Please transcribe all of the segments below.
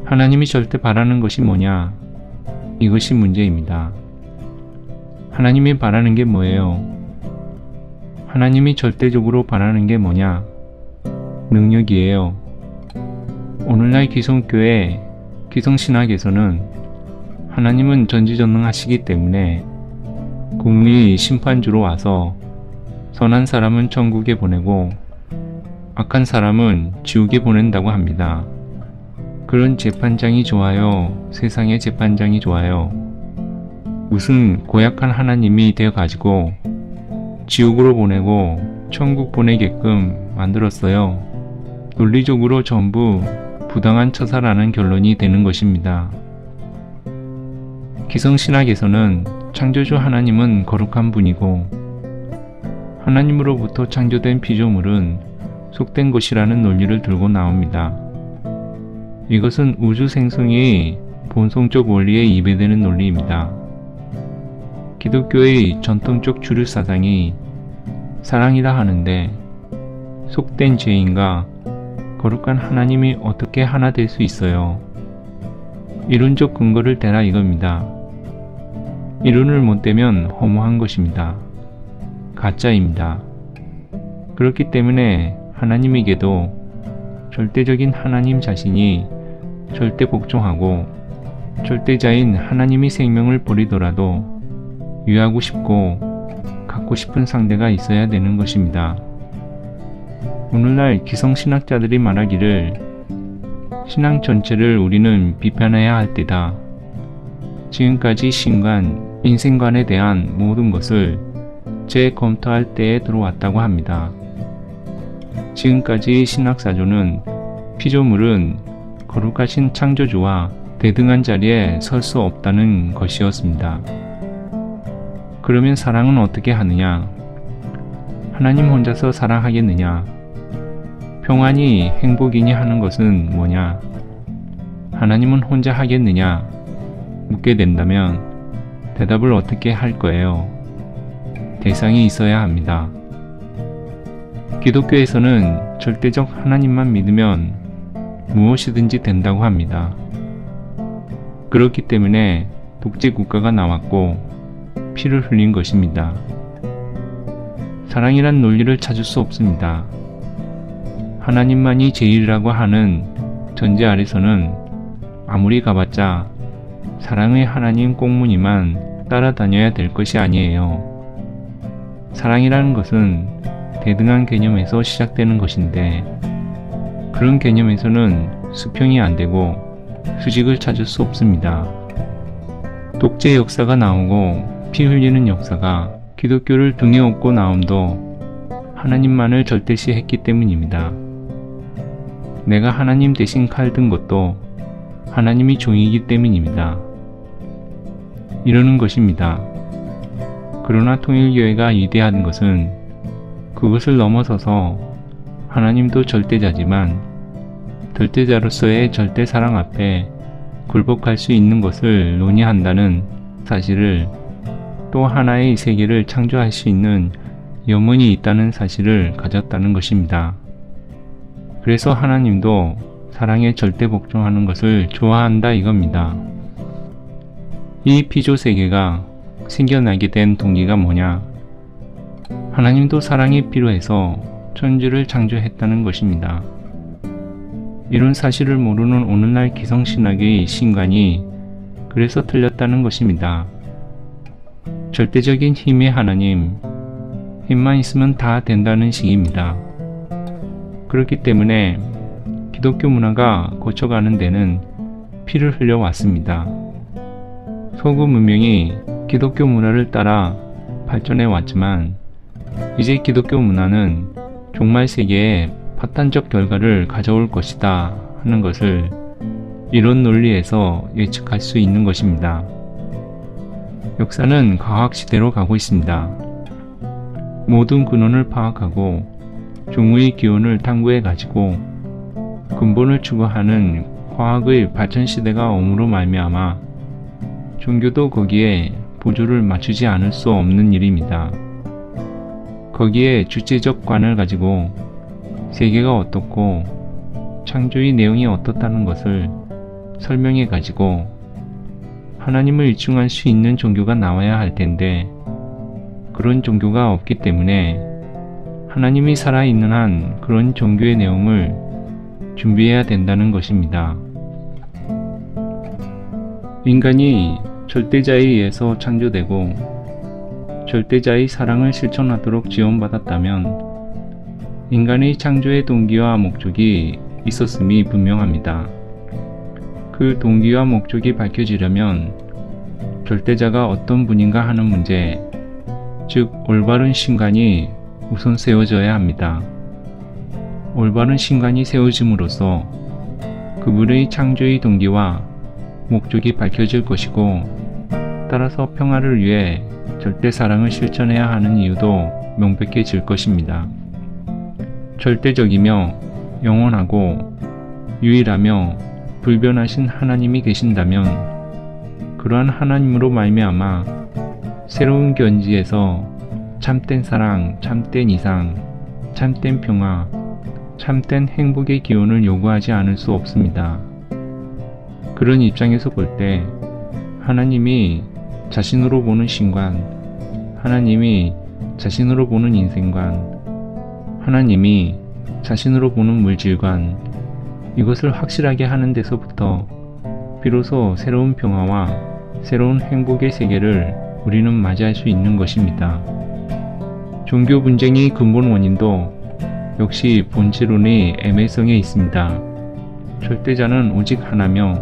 하나님이 절대 바라는 것이 뭐냐? 이것이 문제입니다. 하나님이 바라는 게 뭐예요? 하나님이 절대적으로 바라는 게 뭐냐? 능력이에요. 오늘날 기성교회, 기성신학에서는 하나님은 전지전능하시기 때문에 공의 심판주로 와서 선한 사람은 천국에 보내고 악한 사람은 지옥에 보낸다고 합니다. 그런 재판장이 좋아요? 세상의 재판장이 좋아요? 무슨 고약한 하나님이 되어가지고 지옥으로 보내고 천국 보내게끔 만들었어요. 논리적으로 전부 부당한 처사라는 결론이 되는 것입니다. 기성신학에서는 창조주 하나님은 거룩한 분이고 하나님으로부터 창조된 피조물은 속된 것이라는 논리를 들고 나옵니다. 이것은 우주 생성의 본성적 원리에 이배되는 논리입니다. 기독교의 전통적 주류 사상이 사랑이라 하는데 속된 죄인과 거룩한 하나님이 어떻게 하나 될 수 있어요? 이론적 근거를 대라 이겁니다. 이론을 못 대면 허무한 것입니다. 가짜입니다. 그렇기 때문에 하나님에게도 절대적인 하나님 자신이 절대 복종하고 절대자인 하나님이 생명을 버리더라도 유하고 싶고 갖고 싶은 상대가 있어야 되는 것입니다. 오늘날 기성신학자들이 말하기를 신앙 전체를 우리는 비판해야 할 때다. 지금까지 신관, 인생관에 대한 모든 것을 재검토할 때에 들어왔다고 합니다. 지금까지 신학사조는 피조물은 거룩하신 창조주와 대등한 자리에 설 수 없다는 것이었습니다. 그러면 사랑은 어떻게 하느냐? 하나님 혼자서 사랑하겠느냐? 평안이 행복이니 하는 것은 뭐냐? 하나님은 혼자 하겠느냐? 묻게 된다면 대답을 어떻게 할 거예요? 대상이 있어야 합니다. 기독교에서는 절대적 하나님만 믿으면 무엇이든지 된다고 합니다. 그렇기 때문에 독재 국가가 나왔고 피를 흘린 것입니다. 사랑이란 논리를 찾을 수 없습니다. 하나님만이 제일이라고 하는 전제 아래서는 아무리 가봤자 사랑의 하나님 꽁무니만 따라다녀야 될 것이 아니에요. 사랑이라는 것은 대등한 개념에서 시작되는 것인데 그런 개념에서는 수평이 안 되고 수직을 찾을 수 없습니다. 독재 역사가 나오고 피 흘리는 역사가 기독교를 등에 업고 나옴도 하나님만을 절대시했기 때문입니다. 내가 하나님 대신 칼 든 것도 하나님이 종이기 때문입니다. 이러는 것입니다. 그러나 통일교회가 위대한 것은 그것을 넘어서서 하나님도 절대자지만 절대자로서의 절대사랑 앞에 굴복할 수 있는 것을 논의한다는 사실을 또 하나의 세계를 창조할 수 있는 영혼이 있다는 사실을 가졌다는 것입니다. 그래서 하나님도 사랑에 절대 복종하는 것을 좋아한다 이겁니다. 이 피조 세계가 생겨나게 된 동기가 뭐냐? 하나님도 사랑이 필요해서 천지를 창조했다는 것입니다. 이런 사실을 모르는 오늘날 기성신학의 신관이 그래서 틀렸다는 것입니다. 절대적인 힘의 하나님, 힘만 있으면 다 된다는 식입니다. 그렇기 때문에 기독교 문화가 고쳐가는 데는 피를 흘려왔습니다. 서구 문명이 기독교 문화를 따라 발전해 왔지만 이제 기독교 문화는 종말 세계에 파탄적 결과를 가져올 것이다 하는 것을 이론 논리에서 예측할 수 있는 것입니다. 역사는 과학시대로 가고 있습니다. 모든 근원을 파악하고 종의 기원을 탐구해 가지고 근본을 추구하는 과학의 발전시대가 옴으로 말미암아 종교도 거기에 보조를 맞추지 않을 수 없는 일입니다. 거기에 주체적 관을 가지고 세계가 어떻고 창조의 내용이 어떻다는 것을 설명해 가지고 하나님을 입증할 수 있는 종교가 나와야 할 텐데 그런 종교가 없기 때문에 하나님이 살아있는 한 그런 종교의 내용을 준비해야 된다는 것입니다. 인간이 절대자에 의해서 창조되고 절대자의 사랑을 실천하도록 지원받았다면 인간의 창조의 동기와 목적이 있었음이 분명합니다. 그 동기와 목적이 밝혀지려면 절대자가 어떤 분인가 하는 문제, 즉 올바른 신관이 우선 세워져야 합니다. 올바른 신관이 세워짐으로써 그분의 창조의 동기와 목적이 밝혀질 것이고 따라서 평화를 위해 절대 사랑을 실천해야 하는 이유도 명백해질 것입니다. 절대적이며 영원하고 유일하며 불변하신 하나님이 계신다면 그러한 하나님으로 말미암아 새로운 견지에서 참된 사랑, 참된 이상, 참된 평화, 참된 행복의 기원을 요구하지 않을 수 없습니다. 그런 입장에서 볼 때 하나님이 자신으로 보는 신관, 하나님이 자신으로 보는 인생관, 하나님이 자신으로 보는 물질관, 이것을 확실하게 하는 데서부터 비로소 새로운 평화와 새로운 행복의 세계를 우리는 맞이할 수 있는 것입니다. 종교 분쟁의 근본 원인도 역시 본질론의 애매성에 있습니다. 절대자는 오직 하나며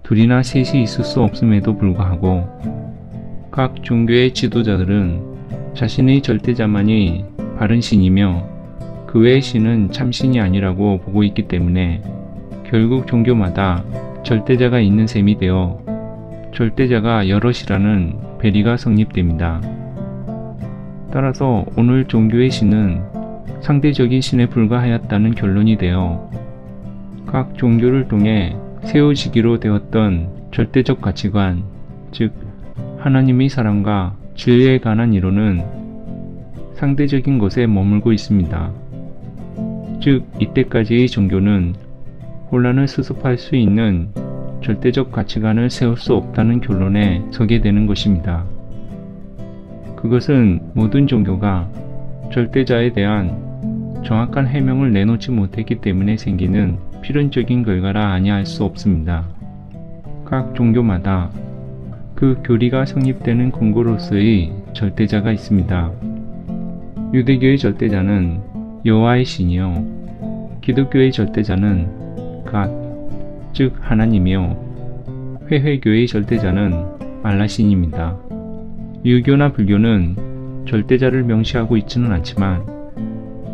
둘이나 셋이 있을 수 없음에도 불구하고 각 종교의 지도자들은 자신의 절대자만이 바른 신이며 그 외의 신은 참신이 아니라고 보고 있기 때문에 결국 종교마다 절대자가 있는 셈이 되어 절대자가 여럿이라는 배리가 성립됩니다. 따라서 오늘 종교의 신은 상대적인 신에 불과하였다는 결론이 되어 각 종교를 통해 세워지기로 되었던 절대적 가치관, 즉 하나님의 사랑과 진리에 관한 이론은 상대적인 것에 머물고 있습니다. 즉 이때까지의 종교는 혼란을 수습할 수 있는 절대적 가치관을 세울 수 없다는 결론에 서게 되는 것입니다. 그것은 모든 종교가 절대자에 대한 정확한 해명을 내놓지 못했기 때문에 생기는 필연적인 결과라 아니할 수 없습니다. 각 종교마다 그 교리가 성립되는 근거로서의 절대자가 있습니다. 유대교의 절대자는 여호와의 신이요, 기독교의 절대자는 갓, 즉 하나님이요, 회회교의 절대자는 알라신입니다. 유교나 불교는 절대자를 명시하고 있지는 않지만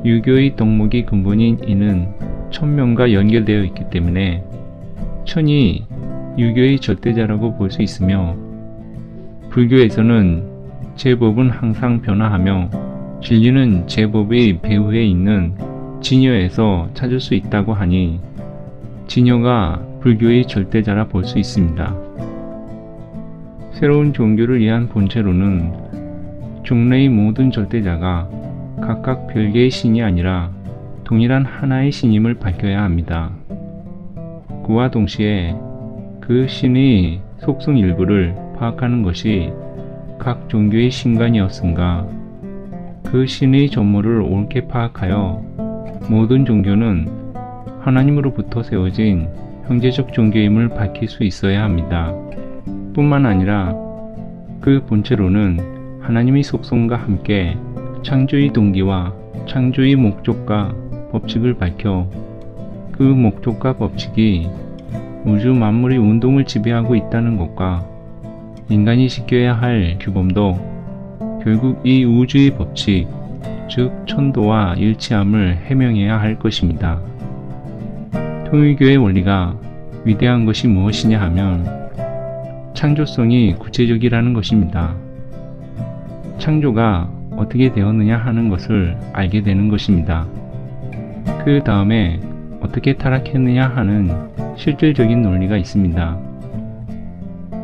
유교의 덕목이 근본인 이는 천명과 연결되어 있기 때문에 천이 유교의 절대자라고 볼 수 있으며 불교에서는 제법은 항상 변화하며 진리는 제법의 배후에 있는 진여에서 찾을 수 있다고 하니 진여가 불교의 절대자라 볼 수 있습니다. 새로운 종교를 위한 본체로는 종래의 모든 절대자가 각각 별개의 신이 아니라 동일한 하나의 신임을 밝혀야 합니다. 그와 동시에 그 신의 속성 일부를 파악하는 것이 각 종교의 신관이었음과 그 신의 전모를 옳게 파악하여 모든 종교는 하나님으로부터 세워진 형제적 종교임을 밝힐 수 있어야 합니다. 뿐만 아니라 그 본체로는 하나님의 속성과 함께 창조의 동기와 창조의 목적과 법칙을 밝혀 그 목적과 법칙이 우주 만물의 운동을 지배하고 있다는 것과 인간이 지켜야 할 규범도 결국 이 우주의 법칙, 즉 천도와 일치함을 해명해야 할 것입니다. 통일교의 원리가 위대한 것이 무엇이냐 하면 창조성이 구체적이라는 것입니다. 창조가 어떻게 되었느냐 하는 것을 알게 되는 것입니다. 그 다음에 어떻게 타락했느냐 하는 실질적인 논리가 있습니다.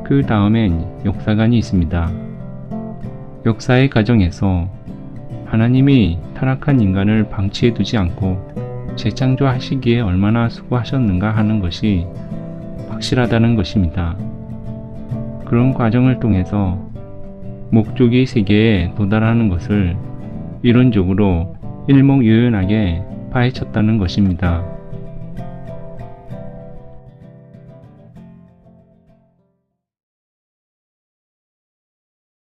그 다음엔 역사관이 있습니다. 역사의 과정에서 하나님이 타락한 인간을 방치해 두지 않고 재창조하시기에 얼마나 수고하셨는가 하는 것이 확실하다는 것입니다. 그런 과정을 통해서 목조기 세계에 도달하는 것을 이론적으로 일목요연하게 파헤쳤다는 것입니다.